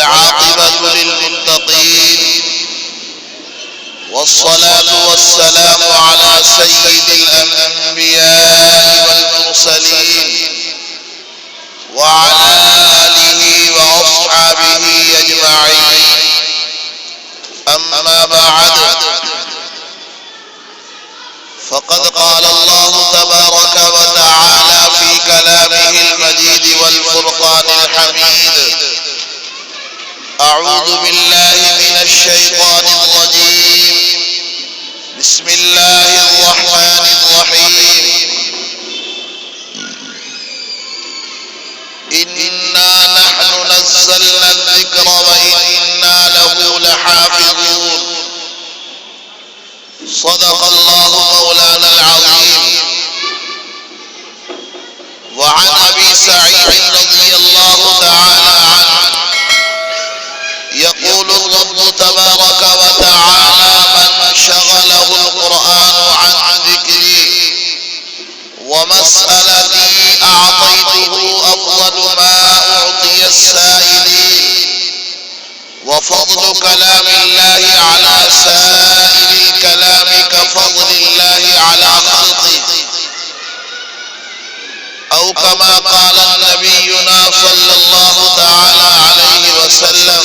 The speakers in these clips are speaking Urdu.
والعاقبة للمتقين، والصلاة والسلام على سيد الأنبياء والمرسلين وعلى آله وأصحابه أجمعين. أما بعد، فقد قال الله تبارك وتعالى في كلامه المجيد والفرقان الحميد: أعوذ بالله من الشيطان الرجيم، بسم الله الرحمن الرحيم. إنا نحن نزلنا الذكر وإنا له لحافظون. صدق الله مولانا العظيم. وعن أبي سعيد رضي الله تعالى عنه يقول الرب تبارك وتعالى: من شغله القرآن عن ذكري ومسألتي أعطيته أفضل ما أعطي السائلين. وفضل كلام الله على سائر الكلام كفضل الله على خلقه، أو كما قال نبينا صلى الله تعالى عليه وسلم: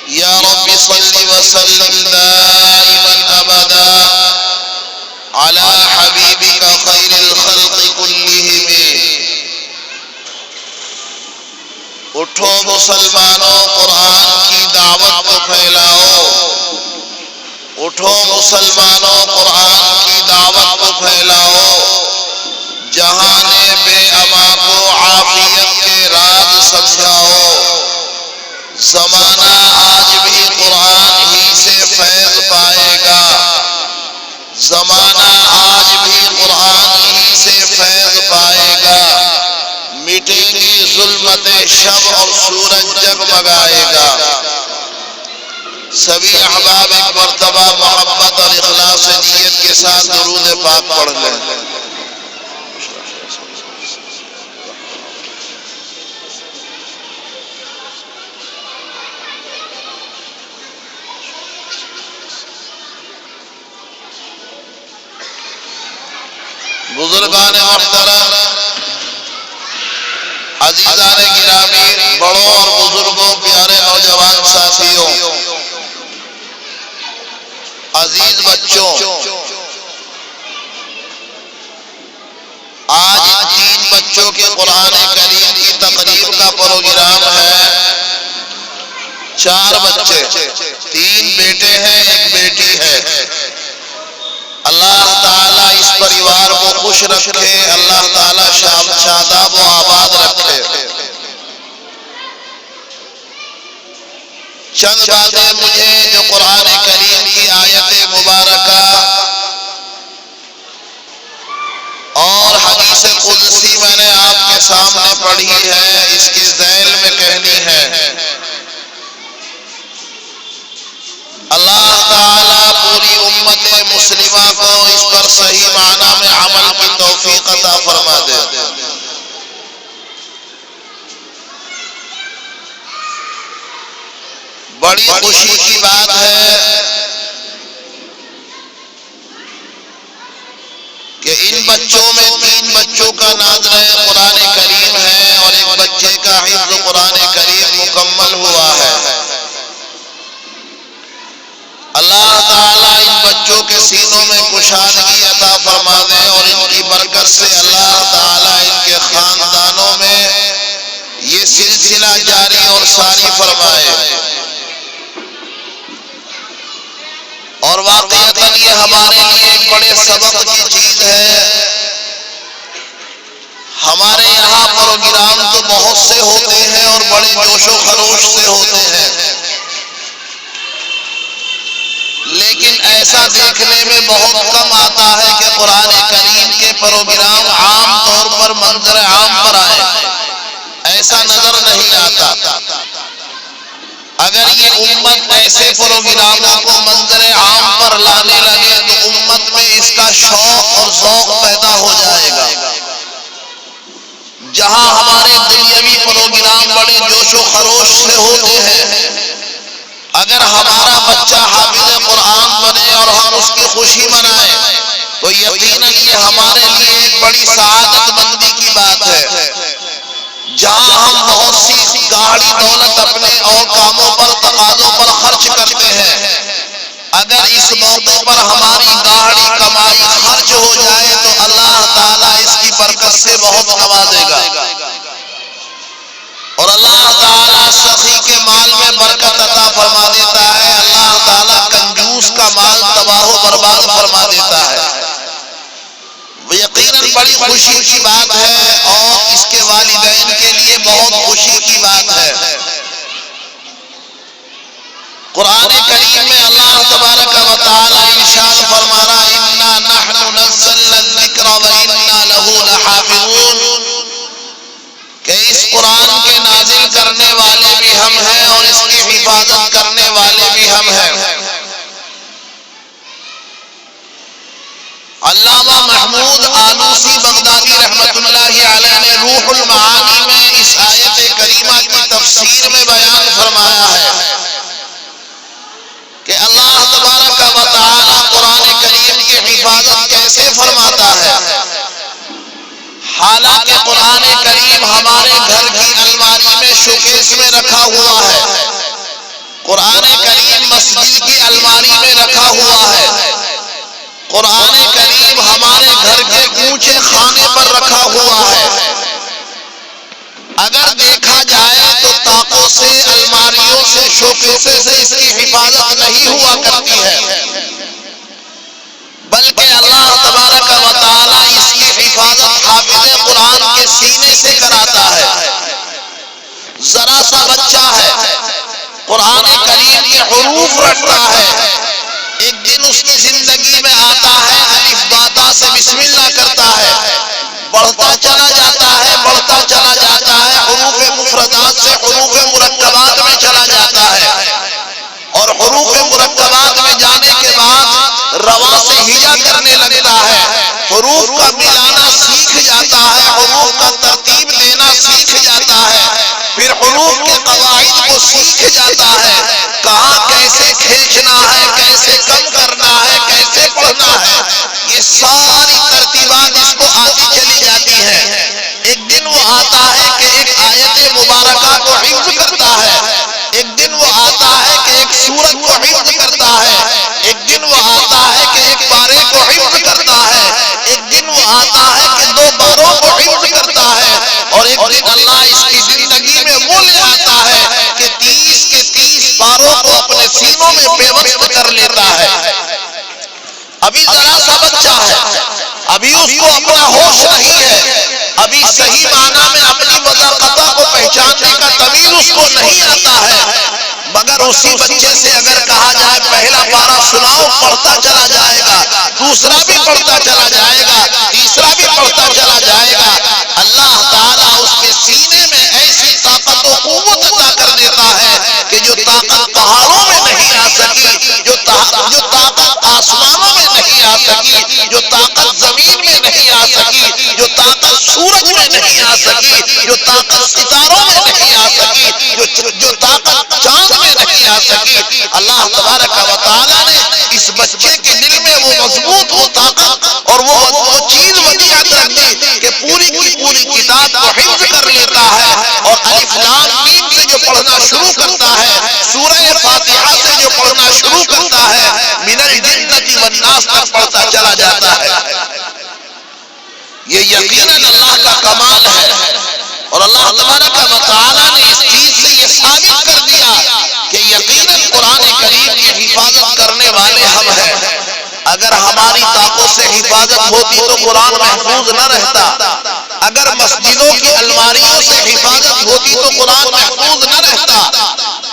يا رب صل وسلم دائما أبدا على حبيبك خير الخلق كلهم. اٹھو مسلمانوں، قرآن کی دعوت کو پھیلاؤ. اٹھو مسلمانوں، قرآن کی دعوت کو پھیلاؤ. جہان بے اما کو عافیت کے راز سمجھاؤ. زمانہ آج بھی قرآن ہی سے فیض پائے گا. زمانہ آج بھی قرآن ہی سے فیض پائے گا. مٹیں گی ظلمت شب اور سورج جگمگائے گا. سبھی احباب ایک مرتبہ محبت اور اخلاص نیت کے ساتھ درود پاک پڑھ لیں. بزرگان محترم، عزیزان گرامی، بڑوں اور بزرگوں، پیارے نوجوان ساتھیوں، عزیز بچوں، آج ان 3 بچوں کے قرآن کریم کی تقریب کا پروگرام ہے. 4 بچے، 3 بیٹے ہیں، 1 بیٹی ہے. اللہ تعالیٰ اس پریوار کو خوش رکھے، اللہ تعالیٰ شاداب و آباد رکھے. چند باتیں مجھے جو قرآن کریم کی آیت مبارکہ اور حدیث قدسی میں نے آپ کے سامنے پڑھی ہے، اس کی ذیل میں کہنی ہے. اللہ تعالیٰ پوری امت مسلمہ کو اس پر صحیح معنی میں عمل کی توفیق عطا فرما دے. بڑی خوشی کی بات ہے کہ ان بچوں میں 3 بچوں کا ناظرہ قرآن کریم ہے اور 1 بچے کا حفظ قرآن کریم مکمل ہوا ہے. اللہ تعالیٰ ان بچوں کے سینوں میں کشادگی عطا فرما دے اور ان کی برکت سے اللہ تعالیٰ ان کے خاندانوں میں یہ سلسلہ جاری اور ساری فرمائے. اور واقعتاً یہ ہمارے لیے ایک بڑے سبق کی چیز ہے. ہمارے یہاں پروگرام تو بہت سے ہوتے ہیں اور بڑے جوش و خروش سے ہوتے ہیں، لیکن ایسا دیکھنے میں بہت کم آتا ہے کہ قرآن کریم کے پروگرام عام طور پر منظر عام پر آئے. ایسا نظر نہیں آتا. اگر یہ امت ایسے پروگراموں کو منظر عام پر لانے لگے تو امت میں اس کا شوق اور ذوق پیدا ہو جائے گا. جہاں ہمارے کرام بڑے جوش و خروش سے ہوتے ہیں۔ اگر ہمارا بچہ حافظ قرآن بنے اور ہم اس کی خوشی منائیں تو یقیناً یہ ہمارے لیے ایک بڑی سعادت مندی کی بات ہے۔ جہاں ہم بہت سی گاڑی دولت اپنے اور کاموں پر تقاضوں پر خرچ کرتے ہیں، اگر اس موقع پر ہماری گاڑی کمائی خرچ ہو جائے تو اللہ تعالیٰ اس کی برکت سے بہت نوازے گا، اور اللہ تعالیٰ سخی کے مال میں برکت عطا فرما دیتا ہے، اللہ تعالیٰ کنجوس کا مال تباہ و برباد فرما دیتا ہے۔ یقیناً بڑی خوشی کی بات ہے اور اس کے والدین کے لیے بہت خوشی کی بات ہے۔ قرآن کریم میں اللہ تبارک و تعالی ارشاد فرما رہا ہے اِنَّا نَحْنُ نَزَّلْنَا الذِّكْرَ وَإِنَّا لَهُ لَحَافِظُونَ، کہ اس قرآن کے نازل کرنے والے بھی ہم ہیں اور اس کی حفاظت کرنے والے بھی ہم ہیں۔ علامہ محمود آلوسی بغدادی رحمت اللہ علیہ نے روح المعانی میں اس آیت کریمہ کی تفسیر میں بیان فرمایا ہے کہ اللہ تبارک و تعالی قرآن کریم کی حفاظت کیسے فرماتا ہے، حالانکہ قرآن کریم ہمارے گھر کی الماری میں شوکیس میں رکھا ہوا ہے، قرآن کریم مسجد کی الماری میں رکھا ہوا ہے، قرآن کریم ہمارے گھر کے اونچے خانے پر رکھا ہوا ہے۔ اگر دیکھا جائے تو طاقوں سے، الماریوں سے، شوکیسوں سے اس کی حفاظت نہیں ہوا کرتی ہے، بلکہ اللہ تبارک و تعالی اس کی حفاظت حافظ قرآن کے سینے سے کراتا ہے۔ ذرا سا بچہ ہے، قرآن کریم کے حروف رٹتا ہے، ایک دن اس کی زندگی میں آتا ہے، الف با تا سے بسم اللہ کرتا ہے، بڑھتا چلا جاتا ہے، بڑھتا چلا جاتا ہے، حروف مفردات سے حروف مرکبات میں چلا جاتا ہے، اور حروف مرکبات میں جانے کے بعد رواں سے ہجا کرنے لگتا ہے، حروف کا ملانا سیکھ جاتا ہے، حروف کا ترتیب دینا سیکھ جاتا ہے، پھر حروف کے قواعد کو سیکھ جاتا ہے، کہاں کیسے کھینچنا ہے، کیسے کم کرنا ہے، کیسے پڑھنا ہے، یہ ساری ترتیبات اس کو آتی چلی جاتی ہیں۔ ایک دن وہ آتا ہے کہ ایک آیت مبارکہ کو حفظ کرتا ہے، ایک دن وہ آتا ہے کہ ایک سورت کو حفظ کرتا ہے، ایک دن وہ آتا ہے کہ ایک پارے کو حفظ کرتا ہے، ایک دن وہ آتا ہے کہ 2 پاروں کو حفظ کرتا ہے، اور ایک دن اللہ اس کی زندگی میں وہ لے آتا ہے کہ 30 کے 30 پاروں کو اپنے سینوں میں پیوست کر لیتا ہے۔ ابھی ذرا سا بچہ ہے، ابھی اس کو اپنا ہوش نہیں ہے، ابھی صحیح معنی میں اپنی وضاقتہ کو پہچاننے کا تمیز اس کو نہیں آتا ہے، مگر اسی بچے سے اگر کہا جائے پہلا پارہ سناؤ، پڑھتا چلا جائے گا، دوسرا بھی پڑھتا چلا جائے گا، تیسرا بھی پڑھتا چلا جائے گا۔ اللہ تعالیٰ اس کے سینے میں ایسی طاقت و قوت عطا کر دیتا ہے کہ جو طاقت پہاڑوں میں نہیں آ سکی، جو طاقت آسمانوں میں نہیں آ سکی، جو طاقت زمین میں نہیں آ سکی، جو طاقت سورج میں نہیں آ سکی، جو طاقت ستاروں میں نہیں آ سکی، جو طاقت چاند میں نہیں آ سکی، اللہ تبارک و تعالیٰ نے اس بچے کے دل میں وہ مضبوط، وہ طاقت اور وہ چیز ودیعت رکھ دی کہ پوری کی پوری کتاب کو حفظ کر لیتا ہے، اور الف لام میم سے جو پڑھنا شروع کرتا ہے، سورہ فاتحہ سے جو پڑھنا شروع کرتا ہے، من الجنۃ والناس تک پڑھتا چلا جاتا ہے۔ یہ یقیناً اللہ کا کمال ہے، اور اللہ تبارک و تعالیٰ نے اس چیز سے یہ ثابت کر دیا کہ یقیناً قرآن کریم کی حفاظت کرنے والے ہم ہیں۔ اگر ہماری طاقتوں سے حفاظت ہوتی تو قرآن محفوظ نہ رہتا، اگر مسجدوں کی الماریوں سے حفاظت ہوتی تو قرآن محفوظ نہ رہتا،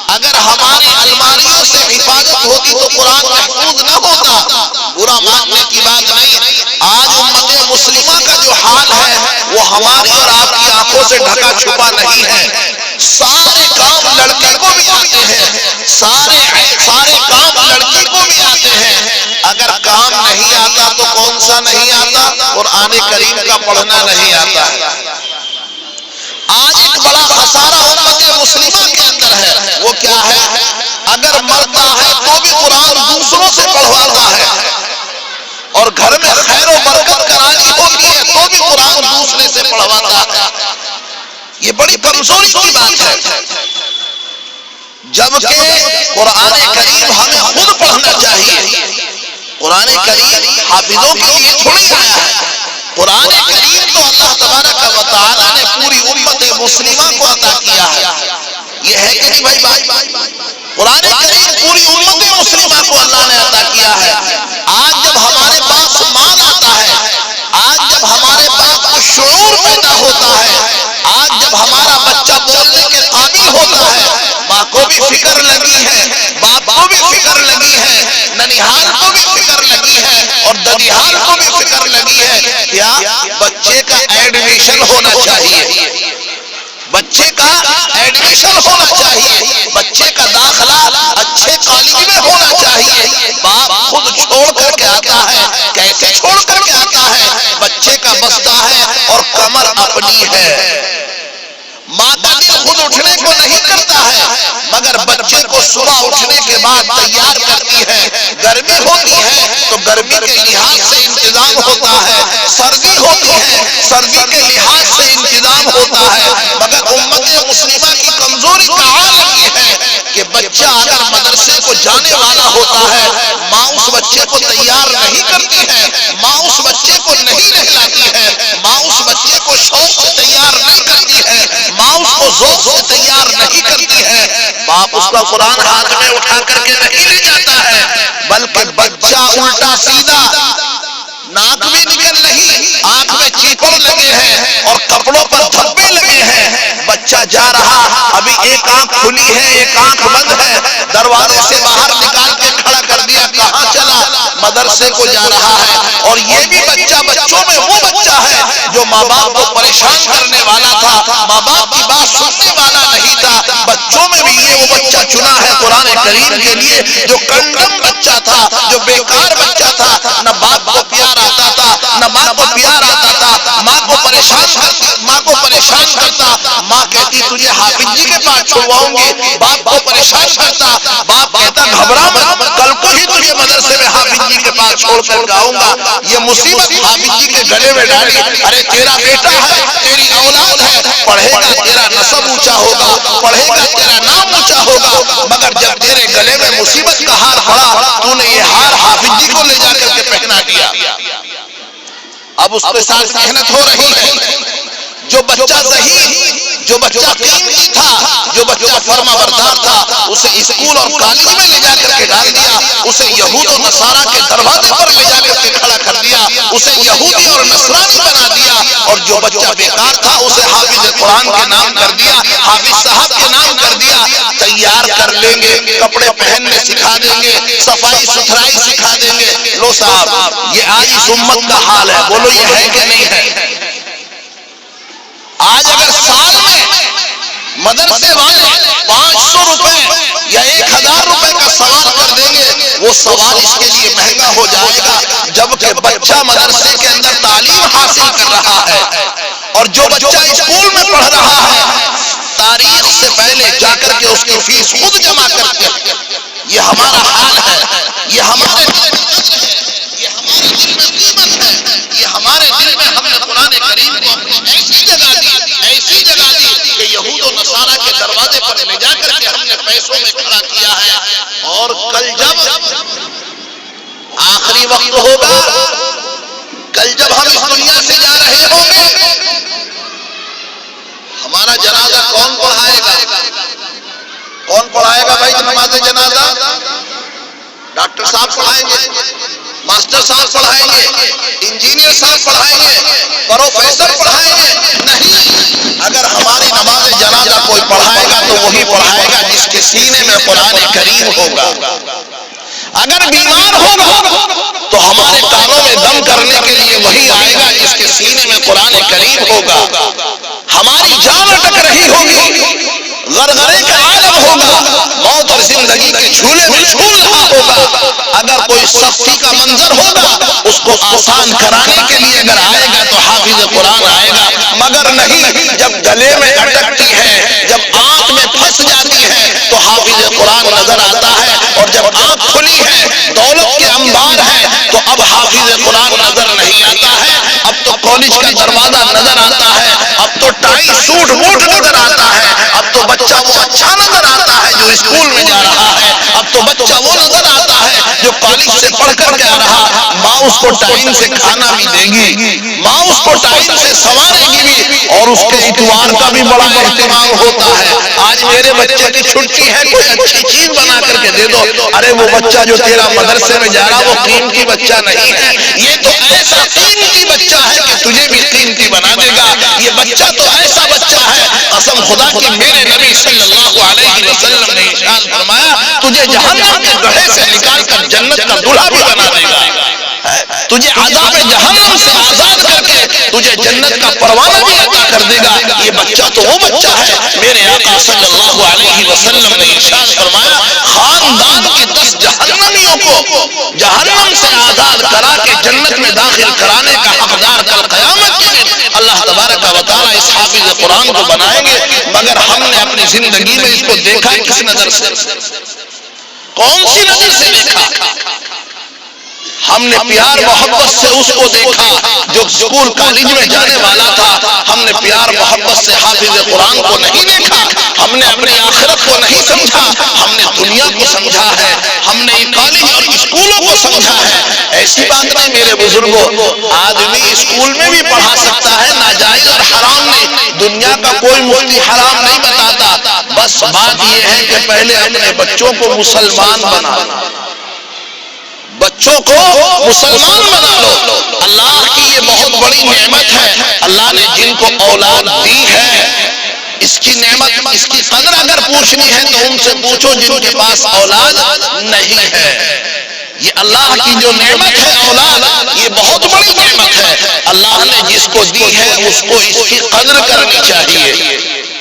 اگر ہماری الماریوں سے حفاظت ہوتی تو قرآن محفوظ نہ ہوتا۔ برا ماننے کی بات نہیں، آج امت مسلمہ کا جو حال ہے وہ ہماری اور آپ کی آنکھوں سے ڈھکا چھپا نہیں ہے۔ سارے کام لڑکے کو بھی آتے ہیں، سارے کام لڑکی کو بھی آتے ہیں، اگر کام نہیں آتا تو کون سا نہیں آتا؟ قرآن کریم کا پڑھنا نہیں آتا ہے۔ آج ایک بڑا خسارہ ہوتا وہ کیا ہے؟ اگر مرتا ہے تو بھی قرآن دوسروں سے پڑھواتا ہے، اور گھر میں خیر و برکت کرانی ہوتی ہے تو بھی قرآن دوسرے سے پڑھواتا ہے۔ یہ بڑی کمزوری کی بات ہے، جبکہ قرآن کریم ہمیں خود پڑھنا چاہیے۔ قرآن کریم حافظوں کے لیے تھوڑی آیا ہے، قرآن کریم تو اللہ تبارک و تعالیٰ نے پوری امت مسلمہ کو عطا کیا ہے۔ یہ ہے کہ نہیں بھائی بات؟ قرآن کریم پوری امت مسلمہ کو اللہ نے عطا کیا ہے۔ آج جب ہمارے پاس مال آتا ہے، آج جب ہمارے پاس شعور پیدا ہوتا ہے، آج جب ہمارا بچہ بولنے کے قابل ہوتا ہے، ماں کو بھی فکر لگی ہے، باپ کو بھی فکر لگی ہے، ننیحال کو بھی فکر لگی ہے، اور ددیحال کو بھی فکر لگی ہے، کیا بچے کا ایڈمیشن ہونا چاہیے، بچے کا ایڈمیشن ہونا چاہیے، بچے کا داخلہ اچھے کالج میں ہونا چاہیے۔ باپ خود چھوڑ کر کے آتا ہے، کیسے چھوڑ کر کے آتا ہے؟ بچے کا بستہ ہے اور کمر اپنی ہے۔ ماں کا دل خود اٹھنے کو نہیں کرتا ہے، مگر بچے کو صبح اٹھنے کے بعد تیار کرتی ہے۔ گرمی ہوتی ہے تو گرمی کے لحاظ سے انتظام ہوتا ہے، سردی ہوتی ہے سردی کے لحاظ سے انتظام ہوتا ہے، مگر امت مسلمہ کی کمزوری کا عالم یہ ہے کہ بچہ اگر مدرسے کو جانے والا ہوتا ہے، ماں اس بچے کو تیار نہیں کرتی ہے، ماں اس بچے کو نہیں نہلاتی ہے، ماں اس بچے کو شوق سے تیار نہیں کرتی ہے، ماں اس کو ذوق سے تیار نہیں کرتی ہے۔ باپ اس کا قرآن ہاتھ میں اٹھا کر کے نہیں لے جاتا ہے، بلکہ بچہ الٹا سیدھا، ناک بھی نکل رہی، آنکھ میں چیپڑ لگے ہیں اور کپڑوں پر دھبے لگے ہیں، بچہ جا رہا، ابھی ایک آنکھ کھلی ہے ایک آنکھ بند ہے، دروازے سے باہر نکال کے کھڑا کر دیا، کہاں چلا؟ مدرسے کو جا رہا ہے۔ اور یہ بھی بچہ بچوں میں وہ بچہ ہے جو ماں باپ کو پریشان کرنے والا تھا، ماں باپ کی بات سننے والا نہیں تھا۔ بچوں میں بھی یہ وہ بچہ چنا ہے قرآن کریم کے لیے جو کنڈم بچہ تھا، جو بیکار بچہ تھا، نہ باپ کو پیار آتا تھا، نہ ماں کو پیار آتا تھا، ماں کو پریشان کرتا، ماں کہتی تجھے حافظ جی کے پاس چھوڑواؤں گی، باپ کو پریشان کرتا، باپ کہتا گھبرا مت، کل کو ہی تجھے مدرسے میں حافظ جی کے پاس چھوڑ کر جاؤں گا۔ یہ مصیبت حافظ جی کے گلے میں ڈالی، ارے تیرا بیٹا ہے، تیری اولاد ہے، پڑھے گا تیرا نسب اونچا ہوگا، پڑھے گا تیرا نام اونچا ہوگا، مگر جب تیرے گلے میں مصیبت کا ہار پڑا تو نے یہ ہار حافظ جی کو لے جا کر کے پہنا دیا۔ اب اس کے ساتھ محنت ہو رہی ہے۔ جو بچہ ذہین، جو بچہ قیمتی تھا، جو بچہ فرما بردار تھا، اسے اسکول اور کالج میں لے جا کر کے ڈال دیا، اسے یہود و نصارہ کے دروازے پر لے جا کر کے کھڑا کر دیا، اسے یہودی اور نصرانی بنا دیا، اور جو بچہ بیکار تھا اسے حافظ قرآن کے نام کر دیا، حافظ صاحب کے نام کر دیا۔ تیار کر لیں گے، کپڑے پہننے سکھا دیں گے، صفائی ستھرائی سکھا دیں گے۔ لو صاحب، یہ آج اس امت کا حال ہے، بولو یہ ہے کہ نہیں ہے؟ آج اگر سال میں مدرسے والے 500 روپے یا 1000 روپے کا سوال کر دیں گے، وہ سوال اس کے لیے مہنگا ہو جائے گا، جبکہ بچہ مدرسے کے اندر تعلیم حاصل کر رہا ہے، اور جو بچہ اسکول میں پڑھ رہا ہے تاریخ سے پہلے جا کر کے اس کی فیس خود جمع کرتے ہیں۔ یہ ہمارا حال ہے، یہ ہمارے دل میں قدر ہے، یہ ہمارے دل میں قیمت ہے، یہ ہمارے دل میں ہم نے قرآن کریم کو اپنی ایسی جگہ دی کہ یہود و نصارہ کے دروازے پر لے جا کر کے ہم نے پیسوں میں کھڑا کیا ہے۔ اور کل جب آخری وقت ہوگا، کل جب ہم اس دنیا سے جا رہے ہوں گے، ہمارا جنازہ کون پڑھائے گا؟ کون پڑھائے گا بھائی نماز جنازہ؟ ڈاکٹر صاحب پڑھائیں گے، ماسٹر صاحب پڑھائیں گے، انجینئر صاحب پڑھائیں گے، پروفیسر پڑھائیں گے؟ نہیں، اگر ہماری نماز جنازہ کوئی پڑھائے گا تو وہی پڑھائے گا جس کے سینے میں قرآن کریم ہوگا۔ اگر بیمار ہوگا تو ہمارے کانوں میں دم کرنے کے لیے وہی آئے گا جس کے سینے میں قرآن کریم ہوگا۔ ہماری جان اٹک رہی ہوگی، غرغرے کا عالم ہوگا، موت اور زندگی کے جھولے میں جھول رہا ہوگا، اگر کوئی سختی کا منظر ہوگا اس کو آسان کرانے کے لیے اگر آئے گا تو حافظ قرآن آئے گا، مگر نہیں، جب گلے میں اٹکتی ہے، جب آنکھ میں پھنس جاتی ہے تو حافظ کالج کا دروازہ نظر آتا ہے، اب تو ٹائی سوٹ بوٹ نظر آتا ہے، اب تو بچہ وہ اچھا نظر آتا ہے جو اسکول میں جا رہا ہے، اب تو بچہ وہ نظر آتا ہے جو کالج سے پڑھ کر کے آ رہا۔ ماں اس کو ٹائم سے کھانا بھی دے گی، ماں اس کو ٹائم سے سوارے گی بھی، اور اس کے اتوار کا بھی بڑا اہتمام ہوتا ہے۔ آج میرے بچے کی چھٹی ہے، کوئی اچھی چیز بنا کر کے دے دو۔ ارے وہ بچہ جو تیرا مدرسے میں جا رہا وہ قیمتی بچہ نہیں ہے، یہ تو ایسا قیمتی بچہ ہے کہ تجھے بھی قیمتی بنا دے گا۔ یہ بچہ تو ایسا بچہ ہے، قسم خدا کی میرے نبی صلی اللہ علیہ وسلم نے ارشاد فرمایا تجھے جہنم کے گڑھے سے نکال کر جنت کا دلہا بھی بنا دے گا، تجھے عذاب جہنم سے آزاد کر کے تجھے جنت کا پروانہ بھی عطا کر دے گا۔ یہ بچہ تو وہ بچہ ہے، میرے آقا صلی اللہ علیہ وسلم نے ارشاد فرمایا خاندان کے 10 جہنمیوں کو جہنم سے آزاد کرا کے جنت میں داخل کرانے کا حقدار کل قیامت کے دن اللہ تبارک و تعالیٰ اس حافظ قرآن کو بنائیں گے۔ مگر ہم نے اپنی زندگی میں اس کو دیکھا کس نظر سے؟ کون سی نظر سے دیکھا؟ ہم نے پیار محبت سے اس کو دیکھا جو اسکول کالج میں جانے والا تھا، ہم نے پیار محبت سے حافظ قرآن کو نہیں دیکھا، ہم نے اپنی آخرت کو نہیں سمجھا، ہم نے دنیا کو سمجھا ہے، ہم نے کالج اور اسکولوں کو سمجھا ہے۔ ایسی بات نہیں میرے بزرگوں، آدمی اسکول میں بھی پڑھا سکتا ہے، ناجائز اور حرام نہیں، دنیا کا کوئی مفتی حرام نہیں بتاتا، بس بات یہ ہے کہ پہلے اپنے بچوں کو مسلمان بنا لو، بچوں کو مسلمان بنا لو۔ اللہ کی یہ بہت بڑی نعمت ہے، اللہ نے جن کو اولاد دی ہے اس کی نعمت، اس کی قدر اگر پوچھنی ہے تو ان سے پوچھو جن کے پاس اولاد نہیں ہے۔ یہ اللہ کی جو نعمت ہے اولاد، یہ بہت بڑی نعمت ہے، اللہ نے جس کو دی ہے اس کو اس کی قدر کرنی چاہیے،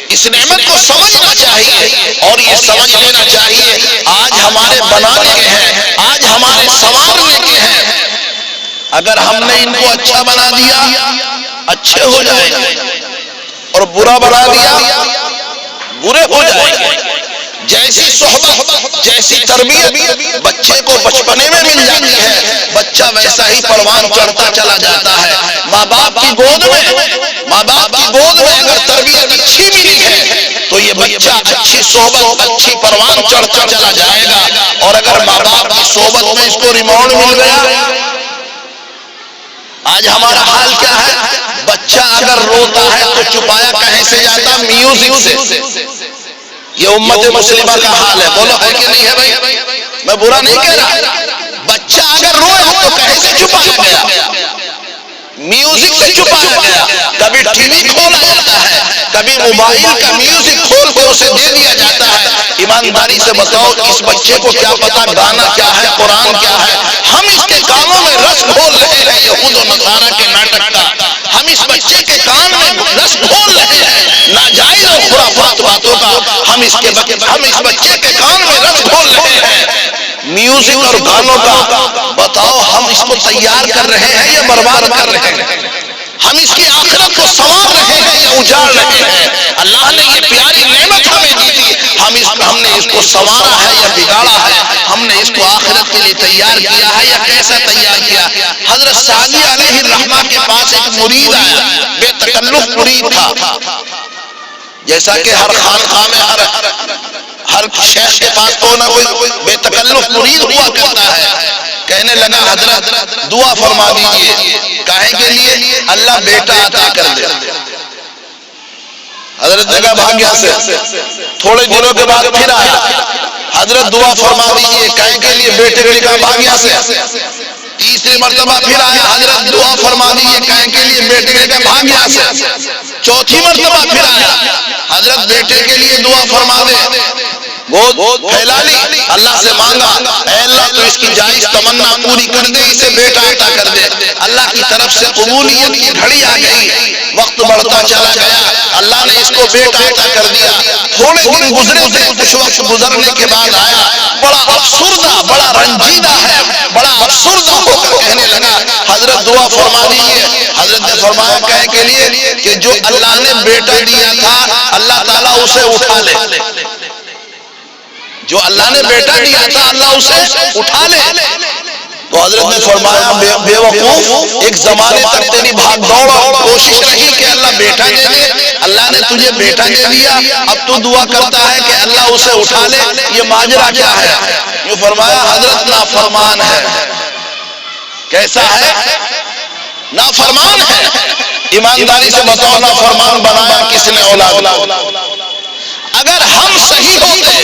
اس نعمت کو سمجھنا چاہیے، اور یہ سمجھ لینا چاہیے آج ہمارے بنانے کے ہیں، آج ہمارے سنوارنے کے ہیں، اگر ہم نے ان کو اچھا بنا دیا اچھے ہو جائیں گے، اور برا بنا دیا برے ہو جائیں گے۔ جیسی صحبت، جیسی تربیت بچے کو بچپنے میں مل جاتی ہے، بچہ ویسا ہی پروان چڑھتا چلا جاتا ہے۔ ماں باپ کی گود میں اگر تربیت اچھی ملی ہے تو یہ بچہ اچھی صحبت، اچھی پروان چڑھتا چلا جائے گا، اور اگر ماں باپ کی صحبت میں اس کو ریمانڈ مل گیا، آج ہمارا حال کیا ہے؟ بچہ اگر روتا ہے تو چھپایا کہیں سے جاتا؟ میوزک سے۔ یہ امت مسلمہ کا حال ہے، بولو ہے کہ نہیں ہے بھائی؟ میں برا نہیں کہہ رہا، بچہ اگر روئے تو کہیں سے چھپایا گیا؟ میوزک سے چھپایا گیا۔ کبھی ٹی وی کھولا جاتا ہے، کبھی موبائل کا میوزک کھول کے اسے دے دیا جاتا ہے۔ ایمانداری سے بتاؤ اس بچے کو کیا پتا گانا کیا ہے، قرآن کیا ہے؟ ہم اس کے کانوں میں رس گھول رہے ہیں یہود و نصارہ کے ناٹک کا، ہم اس بچے کے کان میں رس گھول رہے ہیں ناجائز اور خرافات باتوں کا، ہم اس بچے کے کان میں رس گھول رہے ہیں میوزک اور گانوں کا۔ بتاؤ ہم اس کو تیار کر رہے ہیں یا برباد کر رہے ہیں؟ ہم اس کی آخرت کو سنوار رہے ہیں یا اجاڑ رہے ہیں؟ اللہ نے یہ پیاری نعمت ہمیں دی تھی، ہم نے اس کو سنوارا ہے یا بگاڑا ہے؟ ہم نے اس کو آخرت کے لیے تیار کیا ہے یا کیسا تیار کیا؟ حضرت سعدی علیہ الرحمہ کے پاس ایک مرید آیا، بے تکلف مرید تھا، جیسا کہ ہر خانقاہ میں ہر شیخ کے پاس کوئی نہ کوئی بے تکلف مرید ہوا کرتا ہے۔ کہنے لگا حضرت دعا فرما دیجئے، کاہے کے لیے؟ اللہ بیٹا عطا کر دے۔ حضرت جگہ بھاگیا سے تھوڑے دنوں کے بعد پھر آیا، حضرت دعا فرما دیجئے، کاہے کے لیے؟ بیٹے کے لیے۔ بھاگیا سے تیسری مرتبہ پھر آیا، حضرت دعا فرما دیجئے، کاہے کے لیے؟ بیٹے کے لیے۔ بھاگیا سے چوتھی مرتبہ پھر آیا، حضرت بیٹے کے لیے دعا فرما دے۔ گود پھیلا لی، اللہ سے مانگا، اے اللہ تو اس کی جائز تمنا پوری کر دے، اسے بیٹا عطا کر دے۔ اللہ کی طرف سے قبولیت کی گھڑی آ گئی، وقت بڑھتا چلا گیا، اللہ نے اس کو بیٹا عطا کر دیا۔ تھوڑے دن گزرے تھے، کچھ وقت گزرنے کے بعد آیا، بڑا افسردہ، بڑا رنجیدہ ہے، بڑا افسردہ ہو کر کہنے لگا حضرت دعا فرما دیجئے۔ حضرت نے فرمایا کہے کے لیے کہ جو اللہ نے بیٹا دیا تھا اللہ تعالیٰ اسے اٹھا لے، جو اللہ نے بیٹا دیا تھا اللہ اسے اٹھا لے۔ تو حضرت نے فرمایا بے وقوف، ایک زمانے تک تیری بھاگ دوڑ اور کوشش رہی کہ اللہ بیٹا دے دے، اللہ نے تجھے بیٹا دے دیا، اب تو دعا کرتا ہے کہ اللہ اسے اٹھا لے، یہ ماجرا کیا ہے؟ یہ فرمایا حضرت نافرمان ہے۔ کیسا ہے؟ نافرمان ہے۔ ایمانداری سے بتاؤ نافرمان بنایا کس نے اولاد؟ اگر ہم صحیح ہوتے،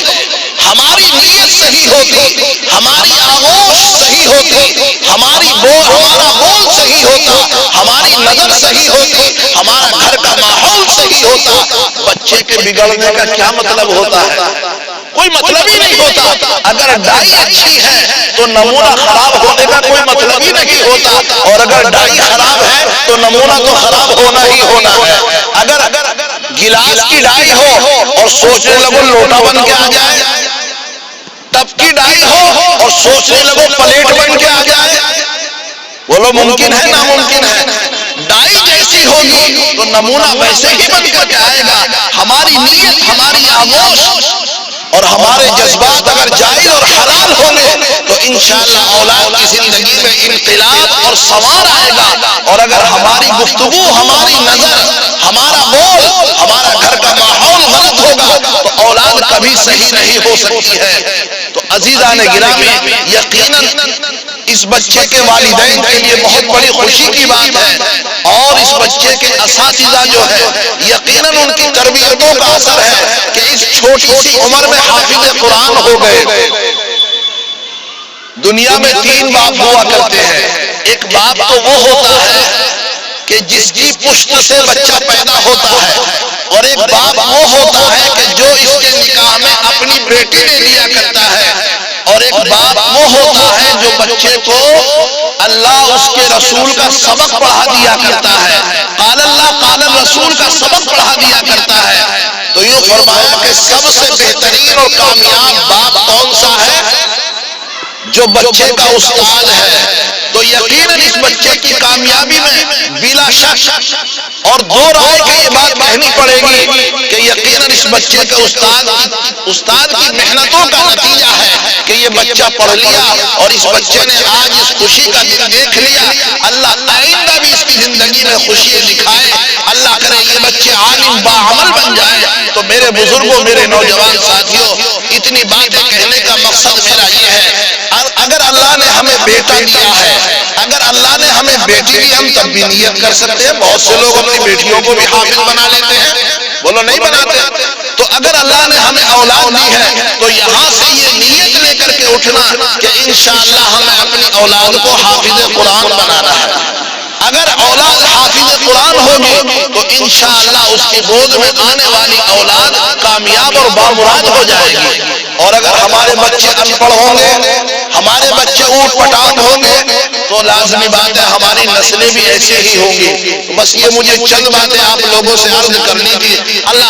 ہماری نیت صحیح ہوتی، ہماری آغوش صحیح ہوتی، ہمارا بول صحیح ہوتا، ہماری نظر صحیح ہوتی، ہمارا گھر کا ماحول صحیح ہوتا، بچے کے بگڑنے کا کیا مطلب ہوتا ہے؟ کوئی مطلب ہی نہیں ہوتا۔ اگر ڈائی اچھی ہے تو نمونہ خراب ہونے کا کوئی مطلب ہی نہیں ہوتا، اور اگر ڈائی خراب ہے تو نمونہ تو خراب ہونا ہی ہونا ہے۔ اگر گلاس کی ڈائی ہو اور سوچنے لگو لوٹا بن کے آ جائے، ٹب کی ڈائی ہو اور سوچنے لگو پلیٹ بن کے آ جائے، بولو ممکن ہے ناممکن ہے؟ ڈائی جیسی ہوگی تو نمونہ ویسے ہی بن کر کے آئے گا۔ ہماری نیت، ہماری آغوش اور ہمارے جذبات اگر جائز اور حلال ہوں گے تو انشاءاللہ اولاد کی زندگی میں انقلاب اور سنوار آئے گا۔ اور اگر ہماری گفتگو، ہماری نظر، ہمارا بول، ہمارا گھر کا ماحول غلط ہوگا تو اولاد کبھی صحیح نہیں ہو سکتی ہے۔ تو عزیزان گرامی، یقیناً اس بچے کے والدین کے لیے بہت بڑی خوشی کی بات ہے، اور اس بچے کے اساتذہ جو ہے یقیناً ان کی تربیتوں کا اثر ہے کہ اس چھوٹی سی عمر میں حافظ قرآن ہو گئے۔ دنیا میں 3 باپ ہوا کرتے ہیں۔ ایک باپ تو وہ ہوتا ہے کہ جس کی پشت سے بچہ پیدا ہوتا ہے، اور ایک باپ وہ ہوتا ہے کہ جو اس کے نکاح میں اپنی بیٹی لے لیا کرتا ہے، اور ایک باپ وہ ہوتا ہے جو بچے کو اللہ اس کے رسول کا سبق پڑھا دیا کرتا ہے، قال اللہ قال الرسول کا سبق پڑھا دیا کرتا ہے۔ تو یوں فرمایا کہ سب سے بہترین اور کامیاب باپ کون سا ہے؟ جو بچے کا استاد ہے۔ تو یقیناً اس بچے کی کامیابی میں بلا شک اور دو رائے کی یہ بات کہنی پڑے گی کہ یقیناً اس بچے کے استاد کی محنتوں کا نتیجہ ہے کہ یہ بچہ پڑھ لیا، اور اس بچے نے آج اس خوشی کا دن دیکھ لیا۔ اللہ آئندہ بھی اس کی زندگی میں خوشی دکھائے، اللہ کرے یہ بچے عالم باعمل بن جائے۔ تو میرے بزرگوں، میرے نوجوان ساتھیوں، اتنی باتیں کہنے کا مقصد میرا یہ ہے، اگر اللہ نے ہمیں بیٹا دیا ہے، اگر اللہ نے ہمیں بیٹی دی، ہم تب بھی نیت کر سکتے ہیں۔ بہت سے لوگ اپنی بیٹیوں کو بھی حافظ بنا لیتے ہیں، بولو نہیں بناتے۔ تو اگر اللہ نے ہمیں اولاد دی ہے تو یہاں سے یہ نیت لے کر کے اٹھنا کہ انشاءاللہ ہمیں اپنی اولاد کو حافظ قرآن بنانا ہے۔ اگر اولاد حافظ قرآن ہوگی تو انشاءاللہ اس کی گود میں آنے والی اولاد کامیاب اور بامراد ہو جائے گی۔ اور اگر ہمارے بچے ان پڑھ ہوں گے، ہمارے بچے اوٹ پٹانگ ہوں گے، تو لازمی بات ہے ہماری نسلیں بھی ایسے ہی ہوں گی۔ بس یہ مجھے چند باتیں آپ لوگوں سے عرض کرنی تھی۔ اللہ